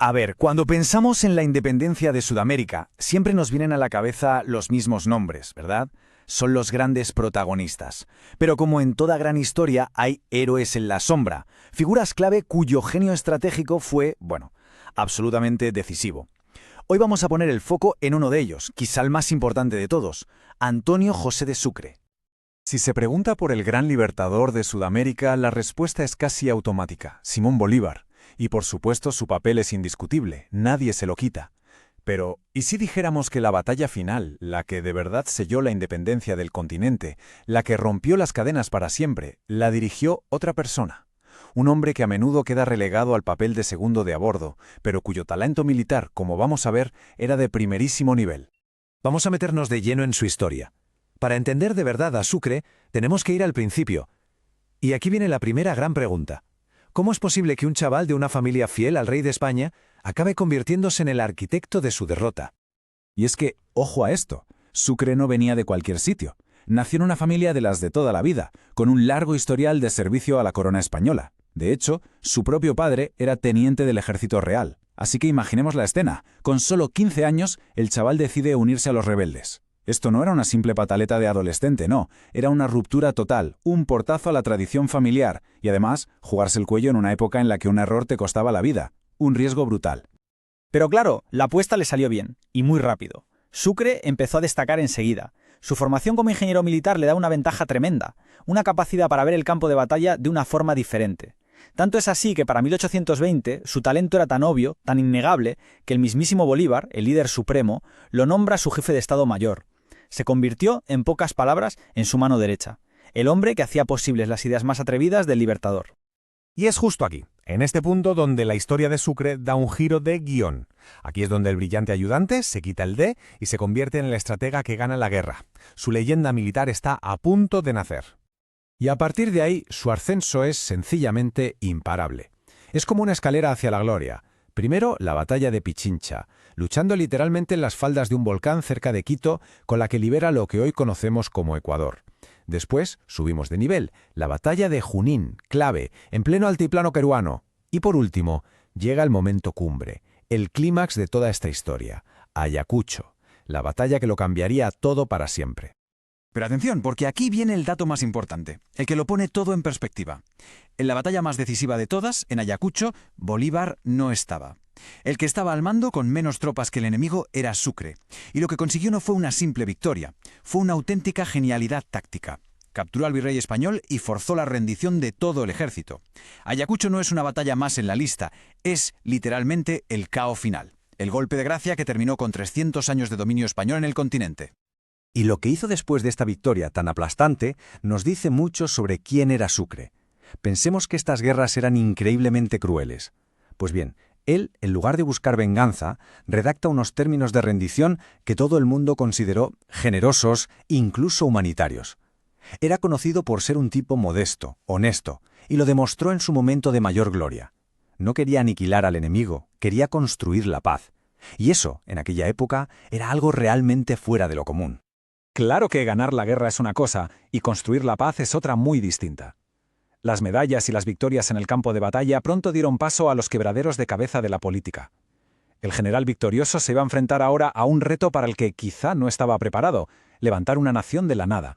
A ver, cuando pensamos en la independencia de Sudamérica, siempre nos vienen a la cabeza los mismos nombres, ¿verdad? Son los grandes protagonistas. Pero como en toda gran historia, hay héroes en la sombra, figuras clave cuyo genio estratégico fue, bueno, absolutamente decisivo. Hoy vamos a poner el foco en uno de ellos, quizá el más importante de todos, Antonio José de Sucre. Si se pregunta por el gran libertador de Sudamérica, la respuesta es casi automática: Simón Bolívar. Y por supuesto su papel es indiscutible, nadie se lo quita. Pero, ¿y si dijéramos que la batalla final, la que de verdad selló la independencia del continente, la que rompió las cadenas para siempre, la dirigió otra persona? Un hombre que a menudo queda relegado al papel de segundo de a bordo, pero cuyo talento militar, como vamos a ver, era de primerísimo nivel. Vamos a meternos de lleno en su historia. Para entender de verdad a Sucre, tenemos que ir al principio. Y aquí viene la primera gran pregunta. ¿Cómo es posible que un chaval de una familia fiel al rey de España acabe convirtiéndose en el arquitecto de su derrota? Y es que, ojo a esto, Sucre no venía de cualquier sitio. Nació en una familia de las de toda la vida, con un largo historial de servicio a la corona española. De hecho, su propio padre era teniente del ejército real. Así que imaginemos la escena. Con solo 15 años, el chaval decide unirse a los rebeldes. Esto no era una simple pataleta de adolescente, no. Era una ruptura total, un portazo a la tradición familiar y además jugarse el cuello en una época en la que un error te costaba la vida. Un riesgo brutal. Pero claro, la apuesta le salió bien, y muy rápido. Sucre empezó a destacar enseguida. Su formación como ingeniero militar le da una ventaja tremenda, una capacidad para ver el campo de batalla de una forma diferente. Tanto es así que para 1820 su talento era tan obvio, tan innegable, que el mismísimo Bolívar, el líder supremo, lo nombra su jefe de Estado Mayor. Se convirtió, en pocas palabras, en su mano derecha, el hombre que hacía posibles las ideas más atrevidas del Libertador. Y es justo aquí, en este punto, donde la historia de Sucre da un giro de guión. Aquí es donde el brillante ayudante se quita el D y se convierte en el estratega que gana la guerra. Su leyenda militar está a punto de nacer. Y a partir de ahí, su ascenso es sencillamente imparable. Es como una escalera hacia la gloria. Primero, la batalla de Pichincha, luchando literalmente en las faldas de un volcán cerca de Quito, con la que libera lo que hoy conocemos como Ecuador. Después, subimos de nivel, la batalla de Junín, clave, en pleno altiplano peruano. Y por último, llega el momento cumbre, el clímax de toda esta historia, Ayacucho, la batalla que lo cambiaría todo para siempre. Pero atención, porque aquí viene el dato más importante, el que lo pone todo en perspectiva. En la batalla más decisiva de todas, en Ayacucho, Bolívar no estaba. El que estaba al mando con menos tropas que el enemigo era Sucre, y lo que consiguió no fue una simple victoria, fue una auténtica genialidad táctica. Capturó al virrey español y forzó la rendición de todo el ejército. Ayacucho no es una batalla más en la lista, es literalmente el cao final, el golpe de gracia que terminó con 300 años de dominio español en el continente. Y lo que hizo después de esta victoria tan aplastante nos dice mucho sobre quién era Sucre. Pensemos que estas guerras eran increíblemente crueles. Pues bien, él, en lugar de buscar venganza, redacta unos términos de rendición que todo el mundo consideró generosos, incluso humanitarios. Era conocido por ser un tipo modesto, honesto, y lo demostró en su momento de mayor gloria. No quería aniquilar al enemigo, quería construir la paz. Y eso, en aquella época, era algo realmente fuera de lo común. Claro que ganar la guerra es una cosa y construir la paz es otra muy distinta. Las medallas y las victorias en el campo de batalla pronto dieron paso a los quebraderos de cabeza de la política. El general victorioso se iba a enfrentar ahora a un reto para el que quizá no estaba preparado: levantar una nación de la nada.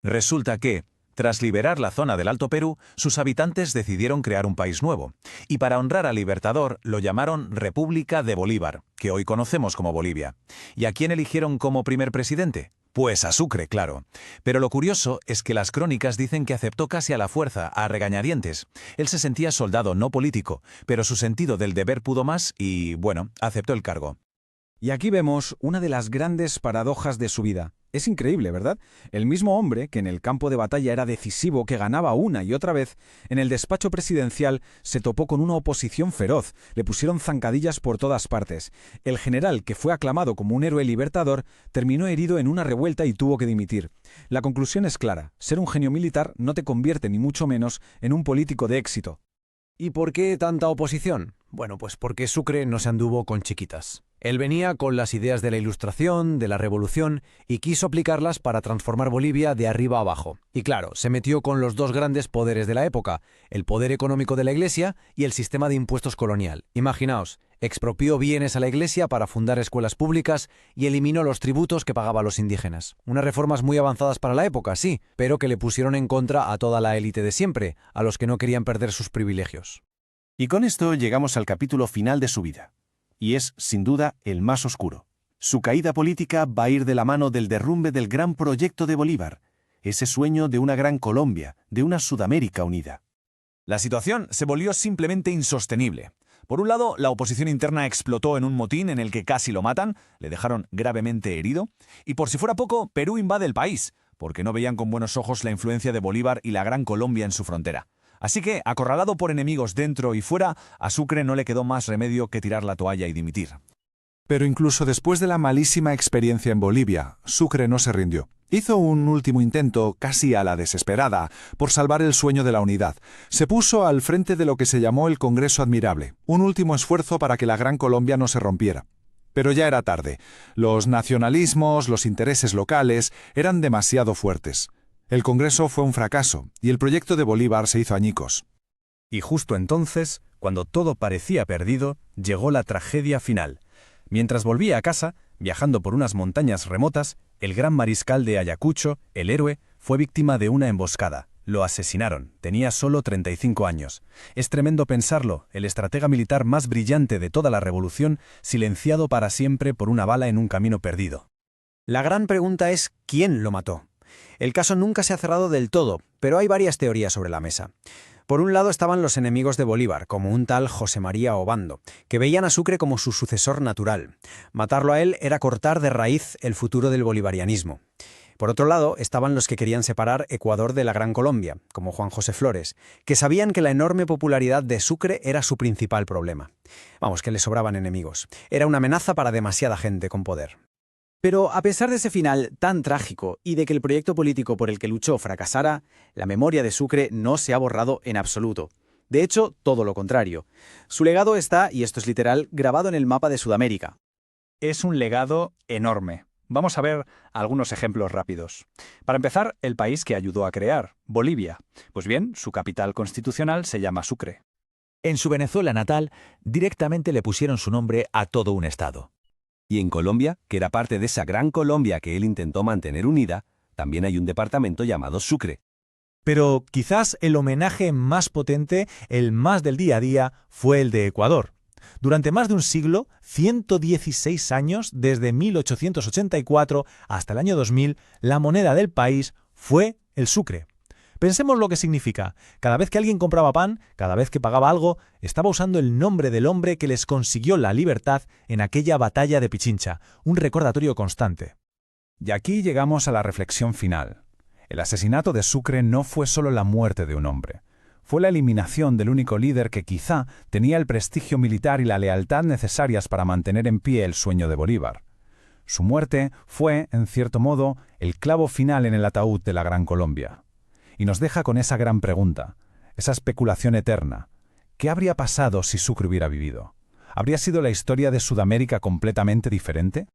Resulta que, tras liberar la zona del Alto Perú, sus habitantes decidieron crear un país nuevo, y para honrar al Libertador lo llamaron República de Bolívar, que hoy conocemos como Bolivia. ¿Y a quién eligieron como primer presidente? Pues a Sucre, claro. Pero lo curioso es que las crónicas dicen que aceptó casi a la fuerza, a regañadientes. Él se sentía soldado, no político, pero su sentido del deber pudo más y, bueno, aceptó el cargo. Y aquí vemos una de las grandes paradojas de su vida. Es increíble, ¿verdad? El mismo hombre, que en el campo de batalla era decisivo, que ganaba una y otra vez, en el despacho presidencial se topó con una oposición feroz, le pusieron zancadillas por todas partes. El general, que fue aclamado como un héroe libertador, terminó herido en una revuelta y tuvo que dimitir. La conclusión es clara: ser un genio militar no te convierte ni mucho menos en un político de éxito. ¿Y por qué tanta oposición? Bueno, pues porque Sucre no se anduvo con chiquitas. Él venía con las ideas de la Ilustración, de la Revolución, y quiso aplicarlas para transformar Bolivia de arriba a abajo. Y claro, se metió con los dos grandes poderes de la época, el poder económico de la Iglesia y el sistema de impuestos colonial. Imaginaos, Expropió bienes a la Iglesia para fundar escuelas públicas y eliminó los tributos que pagaba a los indígenas. Unas reformas muy avanzadas para la época, sí, pero que le pusieron en contra a toda la élite de siempre, a los que no querían perder sus privilegios. Y con esto llegamos al capítulo final de su vida. Y es, sin duda, el más oscuro. Su caída política va a ir de la mano del derrumbe del gran proyecto de Bolívar, ese sueño de una gran Colombia, de una Sudamérica unida. La situación se volvió simplemente insostenible. Por un lado, la oposición interna explotó en un motín en el que casi lo matan, le dejaron gravemente herido, y por si fuera poco, Perú invade el país, porque no veían con buenos ojos la influencia de Bolívar y la Gran Colombia en su frontera. Así que, acorralado por enemigos dentro y fuera, a Sucre no le quedó más remedio que tirar la toalla y dimitir. Pero incluso después de la malísima experiencia en Bolivia, Sucre no se rindió. Hizo un último intento, casi a la desesperada, por salvar el sueño de la unidad. Se puso al frente de lo que se llamó el Congreso Admirable, un último esfuerzo para que la Gran Colombia no se rompiera. Pero ya era tarde. Los nacionalismos, los intereses locales, eran demasiado fuertes. El Congreso fue un fracaso, y el proyecto de Bolívar se hizo añicos. Y justo entonces, cuando todo parecía perdido, llegó la tragedia final. Mientras volvía a casa, viajando por unas montañas remotas, el gran mariscal de Ayacucho, el héroe, fue víctima de una emboscada. Lo asesinaron. Tenía solo 35 años. Es tremendo pensarlo, el estratega militar más brillante de toda la revolución, silenciado para siempre por una bala en un camino perdido. La gran pregunta es ¿quién lo mató? El caso nunca se ha cerrado del todo, pero hay varias teorías sobre la mesa. Por un lado estaban los enemigos de Bolívar, como un tal José María Obando, que veían a Sucre como su sucesor natural. Matarlo a él era cortar de raíz el futuro del bolivarianismo. Por otro lado, estaban los que querían separar Ecuador de la Gran Colombia, como Juan José Flores, que sabían que la enorme popularidad de Sucre era su principal problema. Vamos, que le sobraban enemigos. Era una amenaza para demasiada gente con poder. Pero a pesar de ese final tan trágico y de que el proyecto político por el que luchó fracasara, la memoria de Sucre no se ha borrado en absoluto. De hecho, todo lo contrario. Su legado está, y esto es literal, grabado en el mapa de Sudamérica. Es un legado enorme. Vamos a ver algunos ejemplos rápidos. Para empezar, el país que ayudó a crear, Bolivia. Pues bien, su capital constitucional se llama Sucre. En su Venezuela natal, directamente le pusieron su nombre a todo un estado. Y en Colombia, que era parte de esa gran Colombia que él intentó mantener unida, también hay un departamento llamado Sucre. Pero quizás el homenaje más potente, el más del día a día, fue el de Ecuador. Durante más de un siglo, 116 años, desde 1884 hasta el año 2000, la moneda del país fue el Sucre. Pensemos lo que significa. Cada vez que alguien compraba pan, cada vez que pagaba algo, estaba usando el nombre del hombre que les consiguió la libertad en aquella batalla de Pichincha, un recordatorio constante. Y aquí llegamos a la reflexión final. El asesinato de Sucre no fue solo la muerte de un hombre. Fue la eliminación del único líder que quizá tenía el prestigio militar y la lealtad necesarias para mantener en pie el sueño de Bolívar. Su muerte fue, en cierto modo, el clavo final en el ataúd de la Gran Colombia. Y nos deja con esa gran pregunta, esa especulación eterna. ¿Qué habría pasado si Sucre hubiera vivido? ¿Habría sido la historia de Sudamérica completamente diferente?